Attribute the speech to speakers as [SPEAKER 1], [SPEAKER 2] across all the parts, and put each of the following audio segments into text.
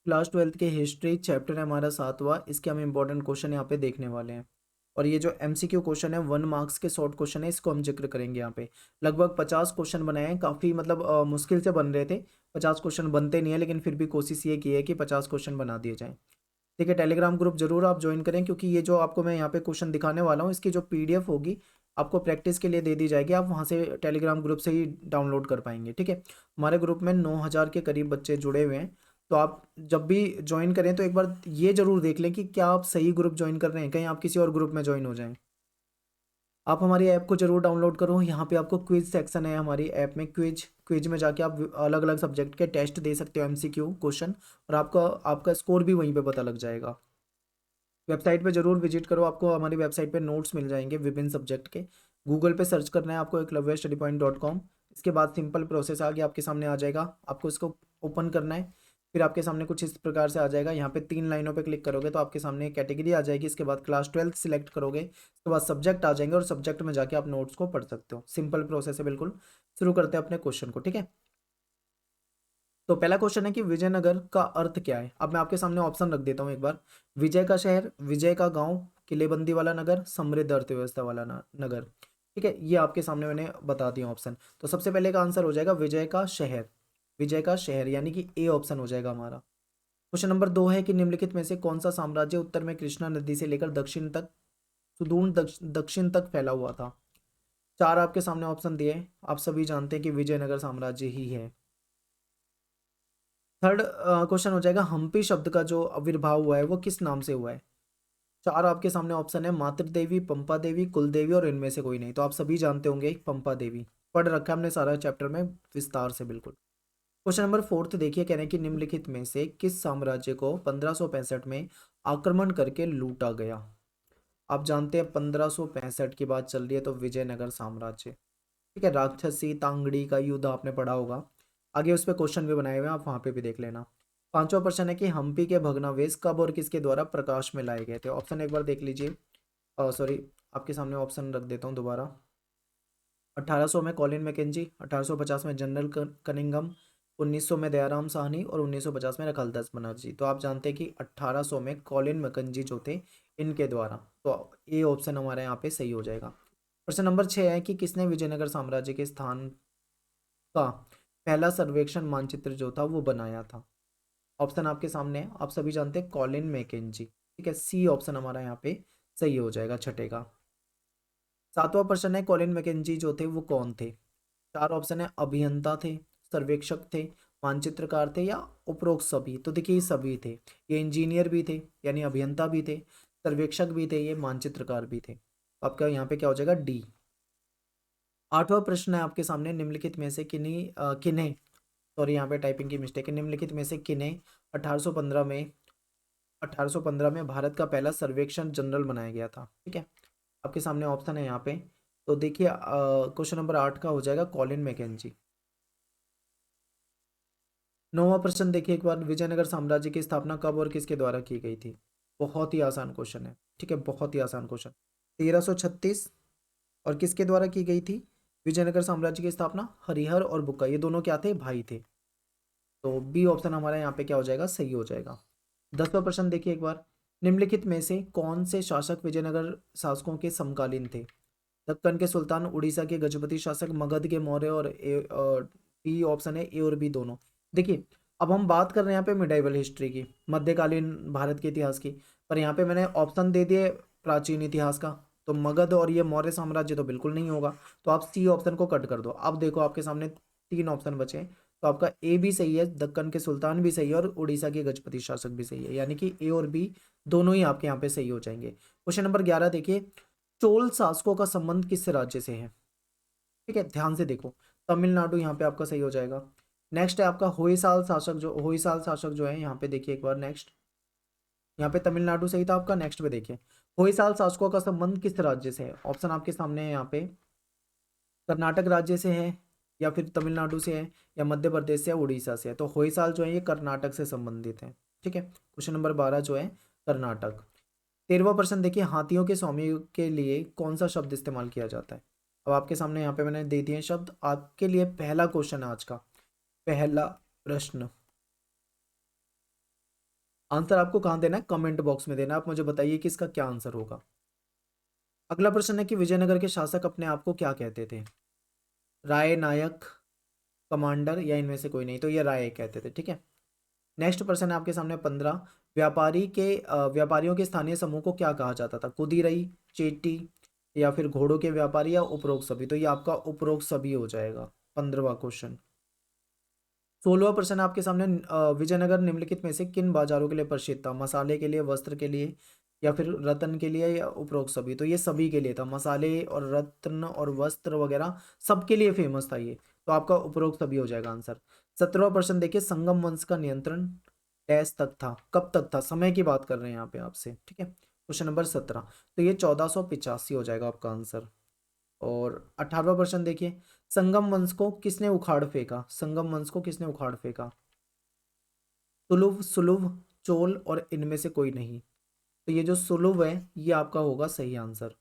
[SPEAKER 1] Class 12th के history chapter है हमारा 7वां, इसके हम इंपॉर्टेंट क्वेश्चन यहाँ पे देखने वाले हैं। और ये जो एमसीक्यू क्वेश्चन है 1 मार्क्स के शॉर्ट क्वेश्चन है, इसको हम जिक्र करेंगे यहाँ पे। लगभग 50 क्वेश्चन बनाए हैं, काफ़ी मतलब मुश्किल से बन रहे थे। 50 क्वेश्चन बनते नहीं है, लेकिन फिर भी कोशिश ये की है कि 50 क्वेश्चन बना दिए जाएँ। ठीक है, टेलीग्राम ग्रुप जरूर आप ज्वाइन करें, क्योंकि ये जो आपको मैं यहाँ पे क्वेश्चन दिखाने वाला हूँ, इसकी जो पीडीएफ होगी आपको प्रैक्टिस के लिए दे दी जाएगी। आप वहाँ से टेलीग्राम ग्रुप से ही डाउनलोड कर पाएंगे। ठीक है, हमारे ग्रुप में 9,000 के करीब बच्चे जुड़े हुए हैं। तो आप जब भी ज्वाइन करें तो एक बार ये जरूर देख लें कि क्या आप सही ग्रुप ज्वाइन कर रहे हैं, कहीं आप किसी और ग्रुप में ज्वाइन हो जाएं। आप हमारी ऐप को जरूर डाउनलोड करो। यहाँ पे आपको क्विज सेक्शन है हमारी ऐप में, क्विज क्विज में जाके आप अलग अलग सब्जेक्ट के टेस्ट दे सकते हो, एमसीक्यू क्वेश्चन, और आपका आपका स्कोर भी वहीं पे पता लग जाएगा। वेबसाइट पे जरूर विजिट करो, आपको हमारी वेबसाइट पे नोट्स मिल जाएंगे विभिन्न सब्जेक्ट के। गूगल पे सर्च करना है आपको eklavyastudypoint.com। इसके बाद सिंपल प्रोसेस आगे आपके सामने आ जाएगा, आपको इसको ओपन करना है। फिर आपके सामने कुछ इस प्रकार से आ जाएगा, यहाँ पे 3 लाइनों पे क्लिक करोगे तो आपके सामने एक कैटेगरी आ जाएगी। इसके बाद क्लास 12th सिलेक्ट करोगे, उसके बाद सब्जेक्ट आ जाएंगे और सब्जेक्ट में जाके आप नोट्स को पढ़ सकते हो। सिंपल प्रोसेस है बिल्कुल। शुरू करते हैं अपने क्वेश्चन को। ठीक है, तो पहला क्वेश्चन है कि विजयनगर का अर्थ क्या है। अब मैं आपके सामने ऑप्शन रख देता हूँ एक बार। विजय का शहर, विजय का गांव, किलेबंदी वाला नगर, समृद्ध अर्थव्यवस्था वाला नगर। ठीक है, ये आपके सामने मैंने बता दिया ऑप्शन। तो सबसे पहले का आंसर हो जाएगा विजय का शहर। विजय का शहर यानी कि ए ऑप्शन हो जाएगा हमारा। क्वेश्चन नंबर 2 है कि निम्नलिखित में से कौन सा साम्राज्य उत्तर में कृष्णा नदी से लेकर दक्षिण तक, सुदूर दक्षिण तक फैला हुआ था। चार आपके सामने ऑप्शन दिए, आप सभी जानते हैं कि विजयनगर साम्राज्य ही है। थर्ड क्वेश्चन हो जाएगा हम्पी शब्द का जो आविर्भाव हुआ है वो किस नाम से हुआ है। चार आपके सामने ऑप्शन है, मातृ देवी, पंपा देवी, कुल देवी और इनमें से कोई नहीं। तो आप सभी जानते होंगे पंपा देवी, पढ़ रखा है हमने सारा चैप्टर में विस्तार से बिल्कुल। क्वेश्चन नंबर 4 देखिए, कह रहे हैं कि निम्नलिखित में से किस साम्राज्य को 1565 में आक्रमण करके लूटा गया। आप जानते हैं 1565 की बात चल रही है, तो विजयनगर साम्राज्य। ठीक है, राक्षसी तांगड़ी का युद्ध आपने पढ़ा होगा, आगे उस पर क्वेश्चन भी बनाए हुए हैं, आप वहां पे भी देख लेना। पांचवा प्रश्न है कि हम्पी के भग्नावशेष कब और किसके द्वारा प्रकाश में लाए गए थे। ऑप्शन एक बार देख लीजिए। सॉरी, आपके सामने ऑप्शन रख देता हूँ दोबारा। 1800 में कॉलिन मैकेंजी, 1850 में जनरल कनिंघम, 1900 में दयाराम साहनी और 1950 में रखलदास बनर्जी। तो आप जानते हैं कि 1800 में कॉलिन मैकेंजी जो थे, इनके द्वारा। तो ये ऑप्शन हमारे यहाँ पे सही हो जाएगा। प्रश्न नंबर 6 है कि किसने विजयनगर साम्राज्य के स्थान का पहला सर्वेक्षण मानचित्र जो था वो बनाया था। ऑप्शन आपके सामने है, आप सभी जानते हैं कॉलिन मैकेंजी। ठीक है, सी ऑप्शन हमारा यहाँ पे सही हो जाएगा छठे का। सातवां प्रश्न है कॉलिन मैकेंजी जो थे वो कौन थे। चार ऑप्शन है, अभियंता थे, सर्वेक्षक थे, मानचित्रकार थे या उपरोक्त सभी। तो देखिए ये सभी थे, ये इंजीनियर भी थे यानी अभियंता भी थे, सर्वेक्षक भी थे, ये मानचित्रकार भी थे। तो आपका यहाँ पे क्या हो जाएगा, डी। आठवां प्रश्न है आपके सामने, निम्नलिखित में से किन्हें, सॉरी यहाँ पे टाइपिंग की मिस्टेक है, निम्नलिखित में से किन्हें 1815 में 1815 में भारत का पहला सर्वेक्षण जनरल बनाया गया था। ठीक है, आपके सामने ऑप्शन है यहाँ पे। तो देखिए क्वेश्चन नंबर 8 का हो जाएगा कॉलिन मैकेंजी। नौवां प्रश्न देखिए एक बार, विजयनगर साम्राज्य की स्थापना कब और किसके द्वारा की गई थी। बहुत ही आसान क्वेश्चन है। ठीक है, बहुत ही आसान क्वेश्चन। 1336 और किसके द्वारा की गई थी विजयनगर साम्राज्य की स्थापना, हरिहर और बुक्का, ये दोनों क्या थे, भाई थे। तो बी ऑप्शन हमारा यहाँ पे क्या हो जाएगा, सही हो जाएगा। 10वां प्रश्न देखिए एक बार, निम्नलिखित में से कौन से शासक विजयनगर शासकों के समकालीन थे। दक्कन के सुल्तान, उड़ीसा के गजपति शासक, मगध के मौर्य और बी ऑप्शन है, ए और बी दोनों। देखिए अब हम बात कर रहे हैं यहाँ पे मिडाइवल हिस्ट्री की, मध्यकालीन भारत के इतिहास की, पर यहाँ पे मैंने ऑप्शन दे दिए प्राचीन इतिहास का। तो मगध और ये मौर्य साम्राज्य तो बिल्कुल नहीं होगा। तो आप सी ऑप्शन को कट कर दो। अब देखो आपके सामने 3 ऑप्शन बचे हैं, तो आपका ए भी सही है, दक्कन के सुल्तान भी सही है और उड़ीसा के गजपति शासक भी सही है, यानी कि ए और बी दोनों ही आपके यहाँ पे सही हो जाएंगे। क्वेश्चन नंबर 11 देखिए, चोल शासकों का संबंध किस राज्य से है। ठीक है, ध्यान से देखो, तमिलनाडु यहाँ पे आपका सही हो जाएगा। नेक्स्ट है आपका होयसाल शासक जो है, यहाँ पे देखिए एक बार नेक्स्ट, यहाँ पे तमिलनाडु सही था आपका। नेक्स्ट पे देखिए, होयसाल शासकों का संबंध किस राज्य से है। ऑप्शन आपके सामने है यहाँ पे, कर्नाटक राज्य से है या फिर तमिलनाडु से है या मध्य प्रदेश से या उड़ीसा से है। तो होयसाल जो है ये कर्नाटक से संबंधित है। ठीक है, क्वेश्चन नंबर 12 जो है कर्नाटक। 13वां प्रश्न देखिए, हाथियों के स्वामी के लिए कौन सा शब्द इस्तेमाल किया जाता है। अब आपके सामने यहाँ पे मैंने दे दिए शब्द आपके लिए। पहला क्वेश्चन है आज का, पहला प्रश्न, आंसर आपको कहाँ देना है, कमेंट बॉक्स में देना। आप मुझे बताइए कि इसका क्या आंसर होगा। अगला प्रश्न है कि विजयनगर के शासक अपने आप को क्या कहते थे, राय, नायक, कमांडर या इनमें से कोई नहीं, तो ये राय कहते थे। ठीक है, नेक्स्ट प्रश्न है आपके सामने 15, व्यापारियों के स्थानीय समूह को क्या कहा जाता था, कुदीरई, चेटी या फिर घोड़ों के व्यापारी या उपरोक्त सभी, तो ये आपका उपरोक्त सभी हो जाएगा 15वां क्वेश्चन। 16वां प्रश्न आपके सामने, विजयनगर निम्नलिखित में से किन बाजारों के लिए प्रसिद्ध था, मसाले के लिए, वस्त्र के लिए या फिर रत्न के लिए या उपरोक्त सभी, तो ये सभी के लिए था, मसाले और रत्न और वस्त्र वगैरह सबके लिए फेमस था ये, तो आपका उपरोक्त सभी हो जाएगा आंसर। 17वां प्रश्न देखिए, संगम वंश का नियंत्रण डैश तक था, कब तक था, समय की बात कर रहे हैं यहाँ पे आपसे। ठीक है, क्वेश्चन नंबर 17, तो ये 1485 हो जाएगा आपका आंसर। और 18वां प्रश्न देखिए, संगम वंश को किसने उखाड़ फेंका, संगम वंश को किसने उखाड़ फेंका, तुलुव, सुलुव, चोल और इनमें से कोई नहीं, तो ये जो सुलुव है ये आपका होगा सही आंसर।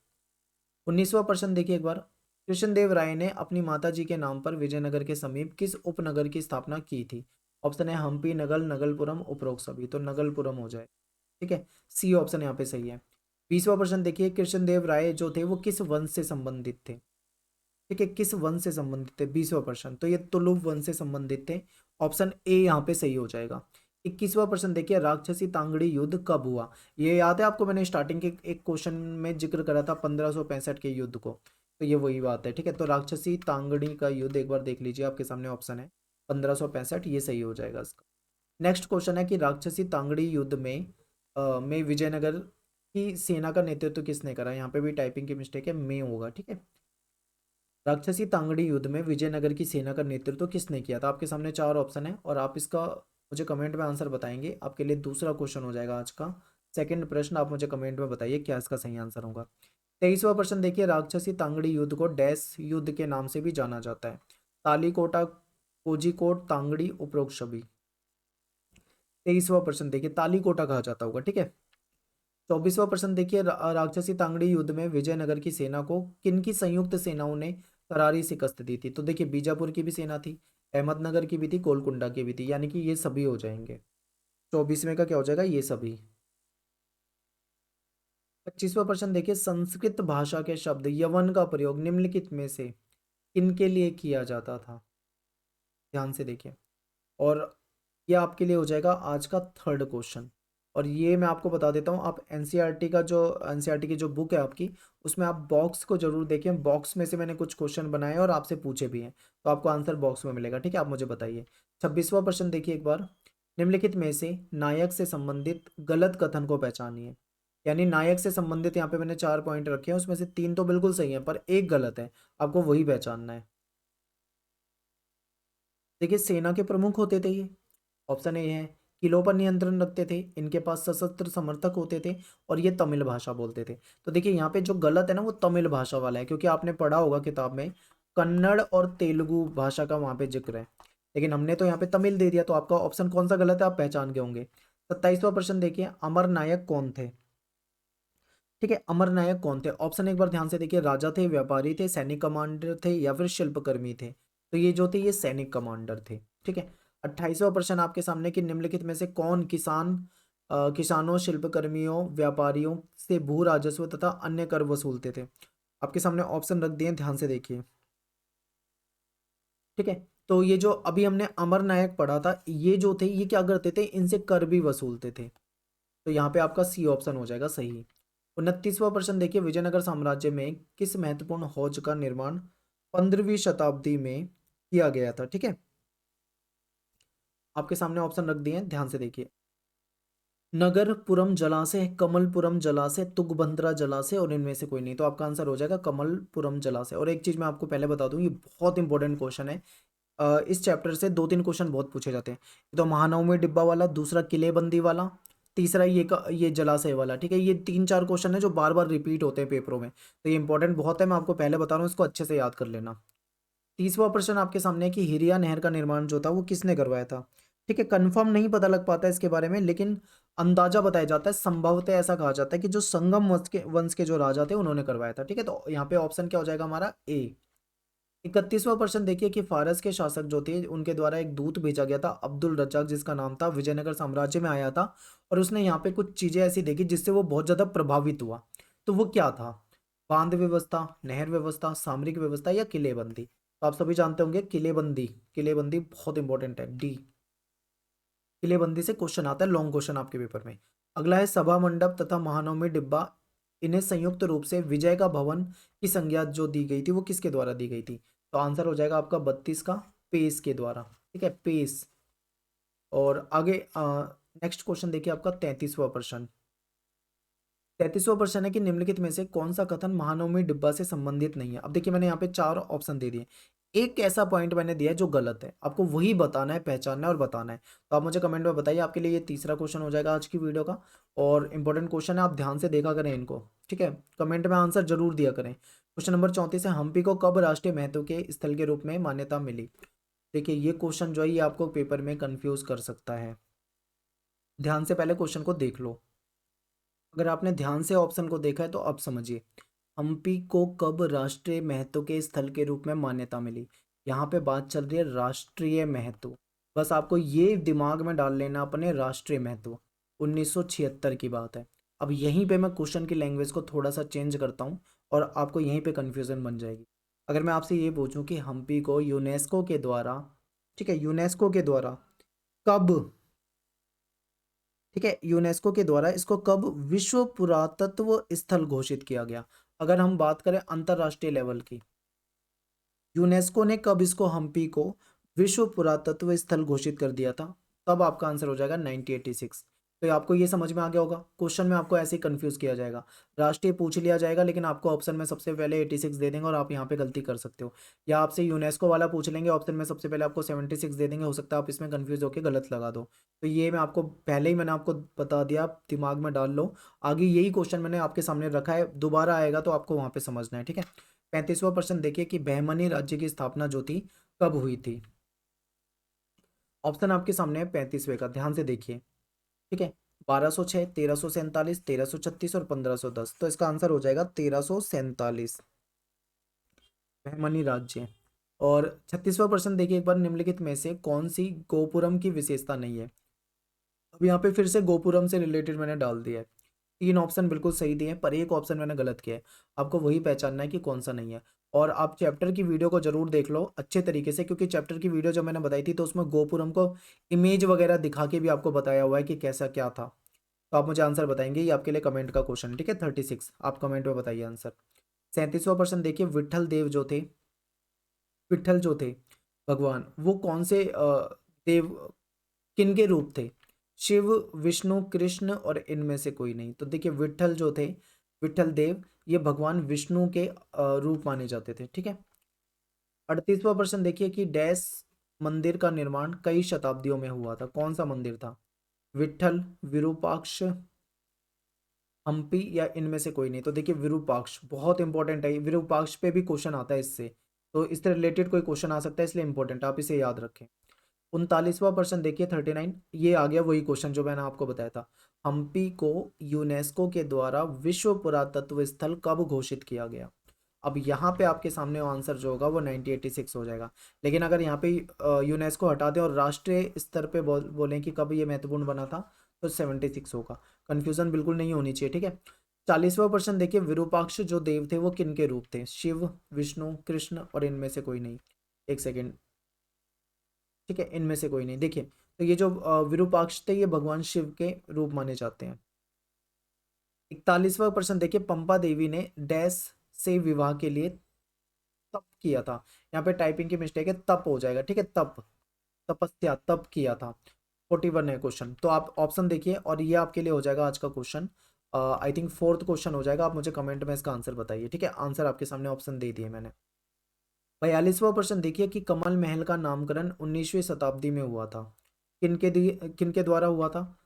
[SPEAKER 1] 19वां प्रश्न देखिए एक बार, कृष्णदेव राय ने अपनी माता जी के नाम पर विजयनगर के समीप किस उपनगर की स्थापना की थी, ऑप्शन है हम्पी, नगल, नगलपुरम, उपरोक्त सभी, तो नगलपुरम हो जाए। ठीक है, सी ऑप्शन यहाँ पे सही है। 20वां प्रश्न देखिए, कृष्णदेव राय जो थे वो किस वंश से संबंधित थे, ठीक है, किस वंश से संबंधित थे, 20वां प्रश्न, तो ये तुलुव वंश से संबंधित थे, ऑप्शन ए यहाँ पे सही हो जाएगा। 21वां प्रश्न देखिए, राक्षसी तांगड़ी युद्ध कब हुआ, ये याद है आपको, मैंने स्टार्टिंग के एक क्वेश्चन में जिक्र करा था 1565 के युद्ध को, तो ये वही बात है। ठीक है, तो राक्षसी तांगड़ी का युद्ध एक बार देख लीजिए, आपके सामने ऑप्शन है 1565, ये सही हो जाएगा इसका। नेक्स्ट क्वेश्चन है कि राक्षसी तांगड़ी युद्ध में विजयनगर की सेना का नेतृत्व किसने करा, यहाँ पे भी टाइपिंग की मिस्टेक है, में होगा। ठीक है, राक्षसी तांगड़ी युद्ध में विजयनगर की सेना का नेतृत्व किसने किया था, आपके सामने चार ऑप्शन है और आप इसका मुझे कमेंट में आंसर बताएंगे, आपके लिए दूसरा क्वेश्चन हो जाएगा आज का। सेकंड प्रश्न आप मुझे कमेंट में बताइए क्या इसका सही आंसर होगा। 23वां प्रश्न देखिए, राक्षसी तांगड़ी युद्ध को डैश युद्ध के नाम से भी जाना जाता है, तालीकोटा, कोझिकोड, तांगड़ी, उपरोक्त सभी। 23वां प्रश्न देखिए, तालीकोटा कहा जाता होगा। ठीक है, 24वां प्रश्न देखिए, राक्षसी तांगड़ी युद्ध में विजयनगर की सेना को किन की संयुक्त सेनाओं ने करारी शिकस्त दी थी, तो देखिए बीजापुर की भी सेना थी, अहमदनगर की भी थी, गोलकुंडा की भी थी, यानी कि ये सभी हो जाएंगे। 24वें का क्या हो जाएगा, ये सभी। 25वां प्रश्न देखिए, संस्कृत भाषा के शब्द यवन का प्रयोग निम्नलिखित में से किनके लिए किया जाता था, ध्यान से देखिए। और ये आपके लिए हो जाएगा आज का थर्ड क्वेश्चन। और ये मैं आपको बता देता हूँ, आप एनसीईआरटी की जो बुक है आपकी, उसमें आप बॉक्स को जरूर देखें, बॉक्स में से मैंने कुछ क्वेश्चन बनाए और आपसे पूछे भी हैं, तो आपको आंसर बॉक्स में मिलेगा। ठीक है, आप मुझे बताइए। 26वां प्रश्न देखिए एक बार, निम्नलिखित में से नायक से संबंधित गलत कथन को पहचानिए, यानी नायक से संबंधित यहाँ पे मैंने 4 पॉइंट रखे हैं, उसमें से 3 तो बिल्कुल सही है पर एक गलत है, आपको वही पहचानना है। देखिए, सेना के प्रमुख होते थे ये, ऑप्शन ए है, किलों पर नियंत्रण रखते थे, इनके पास सशस्त्र समर्थक होते थे और ये तमिल भाषा बोलते थे। तो देखिए यहाँ पे जो गलत है ना वो तमिल भाषा वाला है, क्योंकि आपने पढ़ा होगा किताब में कन्नड़ और तेलुगु भाषा का वहाँ पे जिक्र है, लेकिन हमने तो यहाँ पे तमिल दे दिया, तो आपका ऑप्शन कौन सा गलत है आप पहचान गए होंगे। 27वां प्रश्न देखिए, अमर नायक कौन थे, ठीक है, अमर नायक कौन थे, ऑप्शन एक बार ध्यान से देखिए, राजा थे, व्यापारी थे, सैनिक कमांडर थे या फिर शिल्पकर्मी थे, तो ये जो थे ये सैनिक कमांडर थे। ठीक है, 28वां प्रश्न आपके सामने कि निम्नलिखित में से कौन किसानों, शिल्पकर्मियों, व्यापारियों से भू राजस्व तथा अन्य कर वसूलते थे, आपके सामने ऑप्शन रख दिए, ध्यान से देखिए। ठीक है, तो ये जो अभी हमने अमर नायक पढ़ा था, ये जो थे ये क्या करते थे, इनसे कर भी वसूलते थे, तो यहाँ पे आपका सी ऑप्शन हो जाएगा सही। 29वां प्रश्न देखिए, विजयनगर साम्राज्य में किस महत्वपूर्ण हौज का निर्माण 15वीं शताब्दी में किया गया था। ठीक है, आपके सामने ऑप्शन रख दिए हैं, ध्यान से देखिए, नगरपुरम जलाशय, कमलपुरम जलाशय, तुंगभद्रा जलाशय और इनमें से कोई नहीं, तो आपका आंसर हो जाएगा कमलपुरम जलाशय। और एक चीज मैं आपको पहले बता दूं, ये बहुत इंपॉर्टेंट क्वेश्चन है, इस चैप्टर से 2-3 क्वेश्चन बहुत पूछे जाते हैं, तो महानवमी डिब्बा वाला, दूसरा किलेबंदी वाला, तीसरा ये जलाशय वाला। ठीक है, ये 3-4 क्वेश्चन है जो बार बार रिपीट होते हैं पेपरों में, तो ये इंपॉर्टेंट बहुत है, मैं आपको पहले बता रहा हूँ, इसको अच्छे से याद कर लेना। 30वां प्रश्न आपके सामने है कि हिरिया नहर का निर्माण जो था वो किसने करवाया था। ठीक है, कंफर्म नहीं पता लग पाता है इसके बारे में, लेकिन अंदाजा बताया जाता है, संभवतः ऐसा कहा जाता है कि जो संगम वंश के जो राजा थे उन्होंने करवाया था। ठीक है, तो यहाँ पे ऑप्शन क्या हो जाएगा हमारा, ए। 31वां प्रश्न देखिए कि फारस के शासक जो थे उनके द्वारा एक दूत भेजा गया था अब्दुल रज्जाक, जिसका नाम था, विजयनगर साम्राज्य में आया था और उसने यहाँ पे कुछ चीजें ऐसी देखी जिससे वो बहुत ज्यादा प्रभावित हुआ। तो वो क्या था? बांध व्यवस्था, नहर व्यवस्था, सामरिक व्यवस्था या किलेबंदी? तो आप सभी जानते होंगे किलेबंदी। किलेबंदी बहुत इंपॉर्टेंट है, डी। किलेबंदी से क्वेश्चन आता है, लॉन्ग क्वेश्चन आपके पेपर में। अगला है सभा मंडप तथा महानवमी डिब्बा, इन्हें संयुक्त रूप से विजय का भवन की संज्ञा जो दी गई थी वो किसके द्वारा दी गई थी? तो आंसर हो जाएगा आपका 32 का, पेस के द्वारा। ठीक है, पेस। और आगे नेक्स्ट क्वेश्चन देखिए आपका 33वां प्रश्न। 33वां प्रश्न है कि निम्नलिखित में से कौन सा कथन महानवमी डिब्बा से संबंधित नहीं है? अब देखिए मैंने यहाँ पे चार ऑप्शन दे दिए, एक ऐसा पॉइंट मैंने दिया है जो गलत है, आपको वही बताना है, पहचानना है और बताना है। तो आप मुझे कमेंट में बताइए, आपके लिए ये तीसरा क्वेश्चन हो जाएगा आज की वीडियो का। और इंपॉर्टेंट क्वेश्चन है, आप ध्यान से देखा करें इनको, ठीक है? कमेंट में आंसर जरूर दिया करें। क्वेश्चन नंबर 34 है, हम्पी को कब राष्ट्रीय महत्व के स्थल के रूप में मान्यता मिली? देखिए ये क्वेश्चन जो है ये आपको पेपर में कंफ्यूज कर सकता है, ध्यान से पहले क्वेश्चन को देख लो। अगर आपने ध्यान से ऑप्शन को देखा है तो अब समझिए, हम्पी को कब राष्ट्रीय महत्व के स्थल के रूप में मान्यता मिली? यहाँ पे बात चल रही है राष्ट्रीय महत्व, बस आपको ये दिमाग में डाल लेना अपने, राष्ट्रीय महत्व 1976 की बात है। अब यहीं पे मैं क्वेश्चन की लैंग्वेज को थोड़ा सा चेंज करता हूँ और आपको यहीं पे कन्फ्यूजन बन जाएगी। अगर मैं आपसे ये पूछूं कि हम्पी को यूनेस्को के द्वारा, ठीक है, यूनेस्को के द्वारा कब, ठीक है, यूनेस्को के द्वारा इसको कब विश्व पुरातत्व स्थल घोषित किया गया? अगर हम बात करें अंतरराष्ट्रीय लेवल की, यूनेस्को ने कब इसको, हम्पी को, विश्व पुरातत्व स्थल घोषित कर दिया था? तब आपका आंसर हो जाएगा 1986। तो आपको ये समझ में आ गया होगा, क्वेश्चन में आपको ऐसे ही कंफ्यूज किया जाएगा, राष्ट्रीय पूछ लिया जाएगा लेकिन आपको ऑप्शन में सबसे पहले 86 दे देंगे और आप यहाँ पे गलती कर सकते हो। या आपसे यूनेस्को वाला पूछ लेंगे, ऑप्शन में सबसे पहले आपको 76 दे देंगे, हो सकता है आप इसमें कंफ्यूज होकर गलत लगा दो। तो ये मैं आपको पहले ही मैंने आपको बता दिया, आप दिमाग में डाल लो। आगे यही क्वेश्चन मैंने आपके सामने रखा है, दोबारा आएगा तो आपको वहाँ पे समझना है, ठीक है? 35वां प्रश्न देखिए कि बहमनी राज्य की स्थापना जो थी कब हुई थी? ऑप्शन आपके सामने है 35वें का, ध्यान से देखिए, ठीक है? 1206, 1347, 1336 और 1510। तो इसका आंसर हो जाएगा 1347, बहमनी राज्य। और 36वां प्रश्न देखिए एक बार, निम्नलिखित में से कौन सी गोपुरम की विशेषता नहीं है? अब यहाँ पे फिर से गोपुरम से रिलेटेड मैंने डाल दिया है, तीन ऑप्शन बिल्कुल सही दिए हैं पर एक ऑप्शन मैंने गलत किया है, आपको वही पहचानना है कि कौन सा नहीं है। और आप चैप्टर की वीडियो को जरूर देख लो अच्छे तरीके से, क्योंकि चैप्टर की वीडियो जो मैंने बताई थी तो उसमें गोपुरम को इमेज वगैरह दिखा के भी आपको बताया हुआ है कि कैसा क्या था। तो आप मुझे आंसर बताएंगे, ये आपके लिए कमेंट का क्वेश्चन, ठीक है? 36 आप कमेंट में बताइए आंसर। 37वां प्रश्न देखिए, विट्ठल देव जो थे, विट्ठल जो थे भगवान, वो कौन से देव, किन के रूप थे? शिव, विष्णु, कृष्ण और इनमें से कोई नहीं? तो देखिए विट्ठल जो थे, विट्ठल देव, ये भगवान विष्णु के रूप माने जाते थे, ठीक है? 38वां प्रश्न देखिए कि डैश मंदिर का निर्माण कई शताब्दियों में हुआ था? कौन सा मंदिर था? विट्ठल, विरूपाक्ष, हम्पी या इनमें से कोई नहीं? तो देखिए विरूपाक्ष बहुत इंपॉर्टेंट है, विरूपाक्ष पे भी क्वेश्चन आता है इससे, तो इससे रिलेटेड कोई क्वेश्चन आ सकता है इसलिए इंपॉर्टेंट, आप इसे याद रखें। 39वां प्रश्न देखिए 39, ये आ गया वही क्वेश्चन जो मैंने आपको बताया था, हम्पी को यूनेस्को के द्वारा विश्व पुरातत्व स्थल कब घोषित किया गया? अब यहाँ पे आपके सामने आंसर जो होगा वो 1986 हो जाएगा। लेकिन अगर यहाँ पे यूनेस्को हटा दें और राष्ट्रीय स्तर पे बोलें कि कब ये महत्वपूर्ण बना था तो 76 होगा। कन्फ्यूजन बिल्कुल नहीं होनी चाहिए, ठीक है? 40वां प्रश्न देखिए, विरूपाक्ष जो देव थे वो किन के रूप थे? शिव, विष्णु, कृष्ण और इनमें से कोई नहीं? एक सेकेंड, ठीक है, इनमें से कोई नहीं। देखिए तो ये जो विरूपाक्ष थे ये भगवान शिव के रूप माने जाते हैं। 41वां प्रश्न देखिए, पंपा देवी ने डैश से विवाह के लिए तप किया था? यहाँ पे टाइपिंग की मिस्टेक है, तप हो जाएगा, ठीक है? तप, तपस्या, तप किया था। 41 है क्वेश्चन, तो आप ऑप्शन देखिए और ये आपके लिए हो जाएगा आज का question, I think fourth question हो जाएगा। आप मुझे कमेंट में इसका आंसर बताइए, ठीक है? आंसर आपके सामने ऑप्शन दे दिए मैंने। 42वां प्रश्न देखिए कि कमल महल का नामकरण 19वीं शताब्दी में हुआ था, किनके द्वारा हुआ था?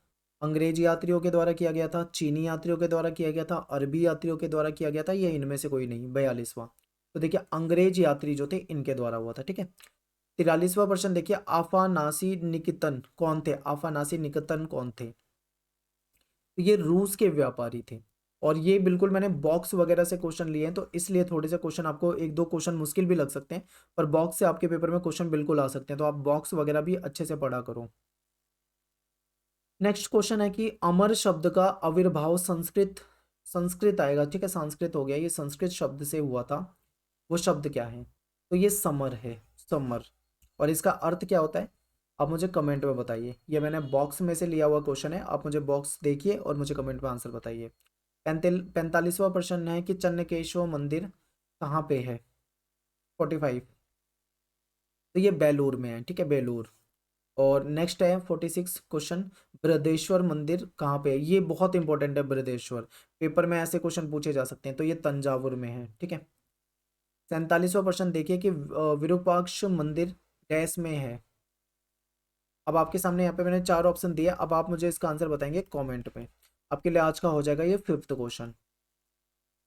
[SPEAKER 1] अंग्रेजी यात्रियों के द्वारा किया गया था, चीनी यात्रियों के द्वारा किया गया था, अरबी यात्रियों के द्वारा किया गया था, या इनमें से कोई नहीं? 42वां, तो देखिए अंग्रेज यात्री जो थे इनके द्वारा हुआ था, ठीक है? 43वां प्रश्न देखिए, आफानासी निकेतन कौन थे? आफानासी निकेतन कौन थे? तो ये रूस के व्यापारी थे। और ये बिल्कुल मैंने बॉक्स वगैरह से क्वेश्चन लिए हैं, तो इसलिए थोड़े से क्वेश्चन आपको एक दो क्वेश्चन मुश्किल भी लग सकते हैं, पर बॉक्स से आपके पेपर में क्वेश्चन बिल्कुल आ सकते हैं, तो आप बॉक्स वगैरह भी अच्छे से पढ़ा करो। नेक्स्ट क्वेश्चन है कि अमर शब्द का आविर्भाव संस्कृत संस्कृत आएगा, ठीक है, संस्कृत हो गया, ये संस्कृत शब्द से हुआ था, वो शब्द क्या है? तो ये समर है, समर। और इसका अर्थ क्या होता है, आप मुझे कमेंट में बताइए। ये मैंने बॉक्स में से लिया हुआ क्वेश्चन है, आप मुझे बॉक्स देखिए और मुझे कमेंट में आंसर बताइए। 45वां प्रश्न है कि चन्नकेशव मंदिर कहाँ पे है? 45। तो ये बेलूर में है, ठीक है, बेलूर। और नेक्स्ट है 46 क्वेश्चन, बृहदेश्वर मंदिर कहाँ पे है? ये बहुत इंपॉर्टेंट है, बृहदेश्वर, पेपर में ऐसे क्वेश्चन पूछे जा सकते हैं, तो ये तंजावुर में है, ठीक है। 47वां प्रश्न देखिए कि विरूपाक्ष मंदिर डैश में है। अब आपके सामने यहाँ पे मैंने 4 ऑप्शन दिए, अब आप मुझे इसका आंसर बताएंगे कमेंट में। आपके लिए आज का हो जाएगा ये 5th क्वेश्चन।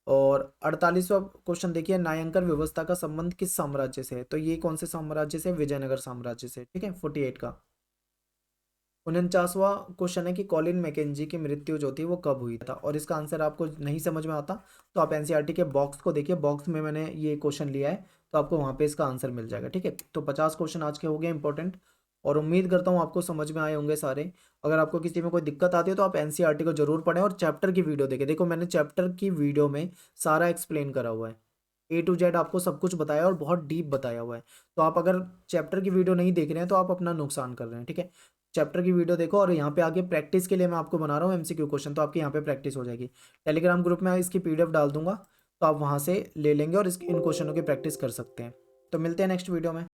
[SPEAKER 1] और 48वां क्वेश्चन देखिए, नायंकर व्यवस्था का संबंध किस साम्राज्य से है? तो ये कौन से साम्राज्य से? विजयनगर साम्राज्य से, ठीक है, 48 का। 49वां क्वेश्चन है कि कॉलिन मैकेंजी की मृत्यु जो थी वो कब हुई था? और इसका आंसर आपको नहीं समझ में आता तो आप एनसीईआरटी के बॉक्स को देखिए, बॉक्स में मैंने ये क्वेश्चन लिया है, तो आपको वहाँ पे इसका आंसर मिल जाएगा, ठीक है। तो 50 क्वेश्चन आज के हो गए इंपॉर्टेंट, और उम्मीद करता हूँ आपको समझ में आए होंगे सारे। अगर आपको किसी में कोई दिक्कत आती है तो आप एनसीईआरटी को जरूर पढ़ें और चैप्टर की वीडियो देखें। देखो मैंने चैप्टर की वीडियो में सारा एक्सप्लेन करा हुआ है, ए टू जेड आपको सब कुछ बताया और बहुत डीप बताया हुआ है। तो आप अगर चैप्टर की वीडियो नहीं देख रहे हैं तो आप अपना नुकसान कर रहे हैं, ठीक है। चैप्टर की वीडियो देखो, और यहाँ पे आगे प्रैक्टिस के लिए मैं आपको बना रहा हूँ एमसीक्यू क्वेश्चन, तो आपकी यहाँ पे प्रैक्टिस हो जाएगी। टेलीग्राम ग्रुप में इसकी पीडीएफ डाल दूंगा, तो आप वहाँ से ले लेंगे और इन क्वेश्चनों की प्रैक्टिस कर सकते हैं। तो मिलते हैं नेक्स्ट वीडियो में।